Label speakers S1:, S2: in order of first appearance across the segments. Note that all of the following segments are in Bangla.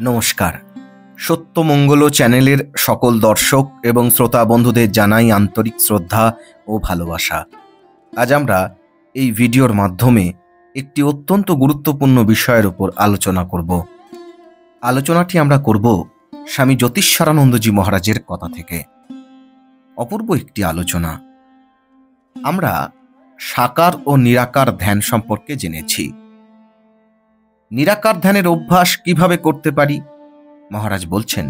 S1: নমস্কার। সত্যমঙ্গল চ্যানেলের সকল দর্শক এবং শ্রোতা বন্ধুদের জানাই আন্তরিক শ্রদ্ধা ও ভালোবাসা। আজ আমরা এই ভিডিওর মাধ্যমে একটি অত্যন্ত গুরুত্বপূর্ণ বিষয়ের উপর আলোচনা করব। আলোচনাটি আমরা করব স্বামী জ্যোতিষ্বরানন্দজি মহারাজের কথা থেকে। অপূর্ব একটি আলোচনা। আমরা সাকার ও নিরাকার ধ্যান সম্পর্কে জেনেছি। নিরাকার ধ্যানের অভ্যাস কিভাবে করতে পারি? মহারাজ বলছেন,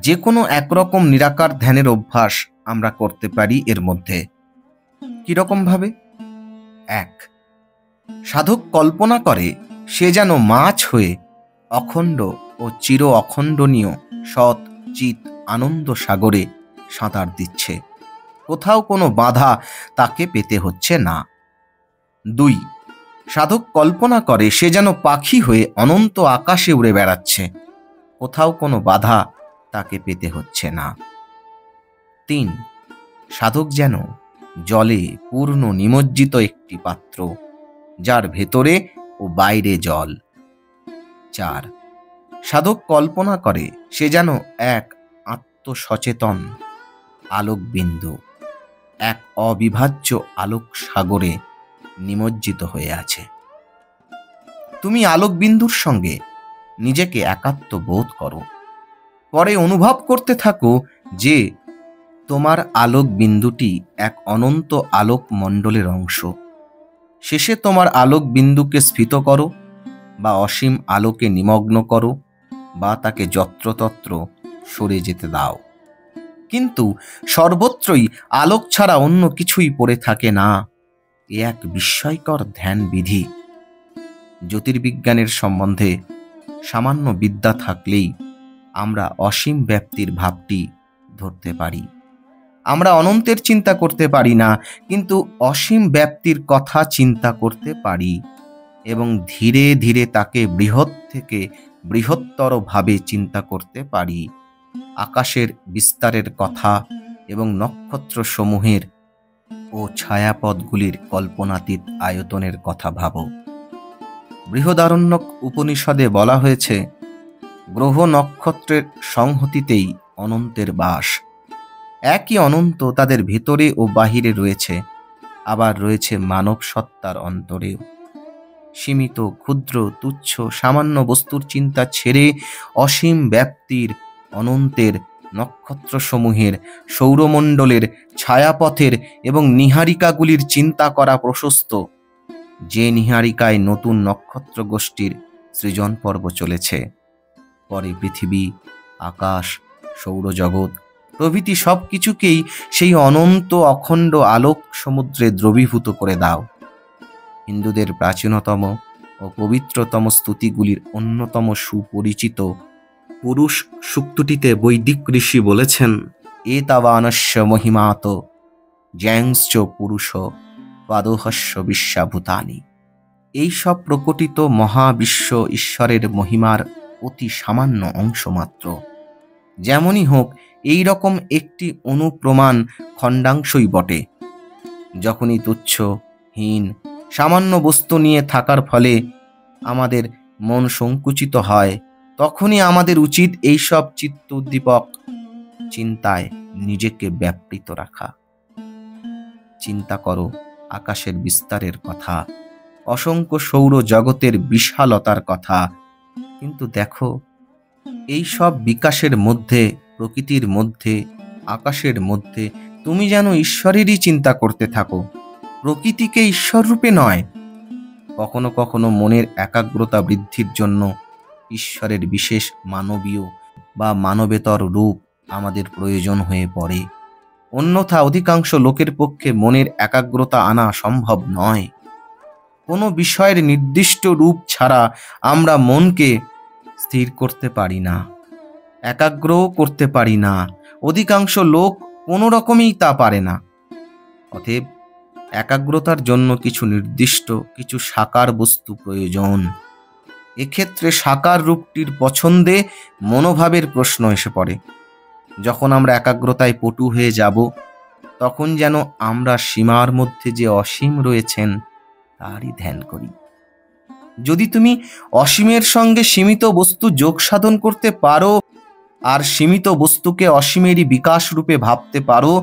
S1: যে কোনো একরকম নিরাকার ধ্যানের অভ্যাস আমরা করতে পারি। এর মধ্যে কিরকম ভাবে? 1. সাধক কল্পনা করে সে যেন মাছ হয়ে অখণ্ড ও চির অখণ্ডনীয় সৎ চিত আনন্দ সাগরে সাঁতার দিচ্ছে, কোথাও কোনো বাধা তাকে পেতে হচ্ছে না। 2. সাধক কল্পনা করে সে যেন পাখি হয়ে অনন্ত আকাশে উড়ে বেড়াচ্ছে, কোথাও কোনো বাধা তাকে পেতে হচ্ছে না। 3. সাধক যেন জলে পূর্ণ নিমজ্জিত একটি পাত্র, যার ভেতরে ও বাইরে জল। 4. সাধক কল্পনা করে সে যেন এক আত্মসচেতন আলোকবিন্দু, এক অবিভাজ্য আলোক সাগরে নিমজ্জিত হয়ে আছে। তুমি আলোকবিন্দুর সঙ্গে নিজেকে একাত্ম বোধ করো, পরে অনুভব করতে থাকো যে তোমার আলোক বিন্দুটি এক অনন্ত আলোক মণ্ডলের অংশ। শেষে তোমার আলোক বিন্দুকে স্ফীত করো বা অসীম আলোকে নিমগ্ন করো বা তাকে যত্রতত্র সরে যেতে দাও। কিন্তু সর্বত্রই আলোক ছাড়া অন্য কিছুই পড়ে থাকে না। এ এক বিস্ময়কর ধ্যান বিধি। জ্যোতির্বিজ্ঞানের সম্বন্ধে সামান্য বিদ্যা থাকলেই আমরা অসীম ব্যাপ্তির ভাবটি ধরতে পারি। আমরা অনন্তের চিন্তা করতে পারি না, কিন্তু অসীম ব্যাপ্তির কথা চিন্তা করতে পারি এবং ধীরে ধীরে তাকে বৃহৎ থেকে বৃহত্তর ভাবে চিন্তা করতে পারি। আকাশের বিস্তারের কথা এবং নক্ষত্র সমূহের ও ছায়াপথগুলির কল্পনাতীত আয়তনের কথা ভাবো। বৃহদারণ্যক উপনিষদে বলা হয়েছে, গ্রহ নক্ষত্রের সংহতিতেই অনন্তের বাস। একই অনন্ত তাদের ভেতরে ও বাহিরে রয়েছে, আবার রয়েছে মানব সত্তার অন্তরেও। সীমিত, ক্ষুদ্র, তুচ্ছ, সামান্য বস্তুর চিন্তা ছেড়ে অসীম ব্যাপ্তির, অনন্তের, নক্ষত্রসমূহের, সৌরমণ্ডলের, ছায়াপথের এবং নীহারিকাগুলির চিন্তা করা প্রশস্ত। যে নীহারিকায় নতুন নক্ষত্র গোষ্ঠীর সৃজন পর্ব চলেছে। পরে পৃথিবী, আকাশ, সৌরজগৎ প্রভৃতি সব কিছুকেই সেই অনন্ত অখণ্ড আলোক সমুদ্রে দ্রবীভূত করে দাও। হিন্দুদের প্রাচীনতম ও পবিত্রতম স্তুতিগুলির অন্যতম সুপরিচিত পুরুষ সূক্তটিতে বৈদিক ঋষি বলেছেন, এতাবানস্য মহিমাত জ্যাংশ্চ পুরুষ পাদোহস্য বিশ্বাভূতানি। এইসব প্রকটিত মহাবিশ্ব ঈশ্বরের মহিমার অতি সামান্য অংশ মাত্র। যেমনই হোক, এই রকম একটি অনুপ্রমাণ খণ্ডাংশই বটে। যখনই তুচ্ছ, হীন, সামান্য বস্তু নিয়ে থাকার ফলে আমাদের মন সংকুচিত হয়, তখনই আমাদের উচিত এইসব চিত্ত উদ্দীপক চিন্তায় নিজেকে ব্যাপৃত রাখা। চিন্তা করো আকাশের বিস্তারের কথা, অসংখ্য সৌর জগতের বিশালতার কথা, কিন্তু দেখো এই সব বিকাশের মধ্যে, প্রকৃতির মধ্যে, আকাশের মধ্যে তুমি যেন ঈশ্বরেরই চিন্তা করতে থাকো, প্রকৃতিকে ঈশ্বর রূপে নয়। কখনো কখনো মনের একাগ্রতা বৃদ্ধির জন্য ঈশ্বরের বিশেষ মানবীয় বা মানবেতর রূপ আমাদের প্রয়োজন হয়ে পড়ে। অন্যথা অধিকাংশ লোকের পক্ষে মনের একাগ্রতা আনা সম্ভব নয়। কোনো বিষয়ের নির্দিষ্ট রূপ ছাড়া আমরা মনকে স্থির করতে পারি না, একাগ্রও করতে পারি না। অধিকাংশ লোক কোনো রকমেই তা পারে না। অতএব একাগ্রতার জন্য কিছু নির্দিষ্ট, কিছু সাকার বস্তু প্রয়োজন। এক্ষেত্রে সাকার রূপটির পছন্দে মনোভাবের প্রশ্ন এসে পড়ে। যখন আমরা একাগ্রতায় পটু হয়ে যাব, তখন যেন আমরা সীমার মধ্যে যে অসীম রয়েছেন তারই ধ্যান করি। যদি তুমি অসীমের সঙ্গে সীমিত বস্তু যোগ সাধন করতে পারো আর সীমিত বস্তুকে অসীমেরই বিকাশ রূপে ভাবতে পারো,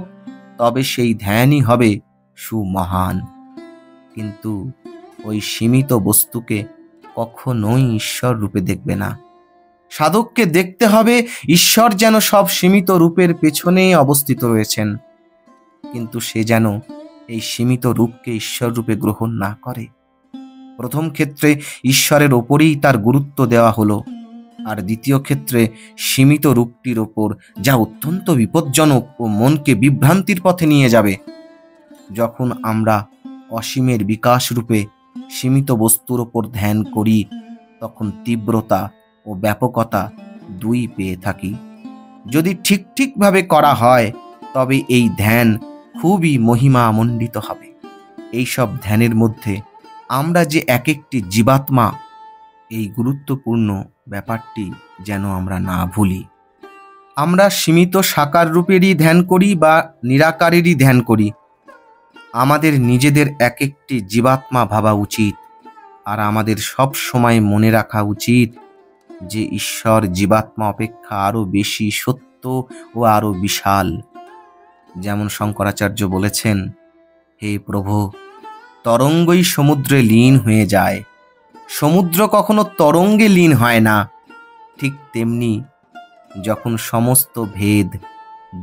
S1: তবে সেই ধ্যানই হবে সুমহান। কিন্তু ওই সীমিত বস্তুকে কখনোই ঈশ্বর রূপে দেখবে না। সাধককে দেখতে হবে ঈশ্বর যেন সব সীমিত রূপের পেছনে অবস্থিত রয়েছেন, কিন্তু সে যেন এই সীমিত রূপকে ঈশ্বর রূপে গ্রহণ না করে। প্রথম ক্ষেত্রে ঈশ্বরের ওপরেই তার গুরুত্ব দেওয়া হলো, আর দ্বিতীয় ক্ষেত্রে সীমিত রূপটির ওপর, যা অত্যন্ত বিপজ্জনক ও মনকে বিভ্রান্তির পথে নিয়ে যাবে। যখন আমরা অসীমের বিকাশ রূপে সীমিত বস্তুর ওপর ধ্যান করি, তখন তীব্রতা ও ব্যাপকতা দুই পেয়ে থাকি। যদি ঠিকভাবে করা হয়, তবে এই ধ্যান খুবই মহিমামণ্ডিত হবে। এইসব ধ্যানের মধ্যে আমরা যে এক একটি জীবাত্মা, এই গুরুত্বপূর্ণ ব্যাপারটি যেন আমরা না ভুলি। আমরা সীমিত সাকার রূপেরই ধ্যান করি বা নিরাকারেরই ধ্যান করি, আমাদের নিজেদের এক একটি জীবাত্মা ভাবা উচিত। আর আমাদের সব সময় মনে রাখা উচিত যে ঈশ্বর জীবাত্মা অপেক্ষা আরো বেশি সত্য ও আরো বিশাল। যেমন শঙ্করাচার্য বলেছেন, হে প্রভু, তরঙ্গই সমুদ্রে লীন হয়ে যায়, সমুদ্র কখনো তরঙ্গে লীন হয় না। ঠিক তেমনি যখন সমস্ত ভেদ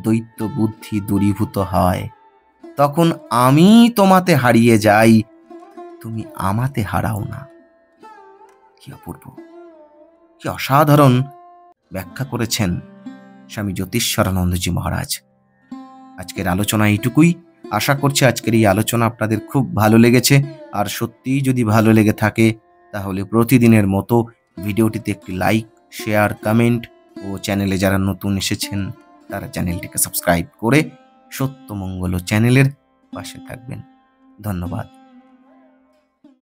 S1: দ্বৈত বুদ্ধি দূরীভূত হয়, তখন আমি তোমাতে হারিয়ে যাই, তুমি আমাতে হারাও না। কি অপূর্ব, কি অসাধারণ ব্যাখ্যা করেছেন স্বামী জ্যোতিষ্বরানন্দজি মহারাজ। আজকের আলোচনা এইটুকুই। আশা করছি আজকের এই আলোচনা আপনাদের খুব ভালো লেগেছে। আর সত্যিই যদি ভালো লেগে থাকে, তাহলে প্রতিদিনের মতো ভিডিওটিতে একটি লাইক, শেয়ার, কমেন্ট ও চ্যানেলে যারা নতুন এসেছেন তারা চ্যানেলটিকে সাবস্ক্রাইব করে সত্যমঙ্গল চ্যানেলের পাশে থাকবেন। ধন্যবাদ।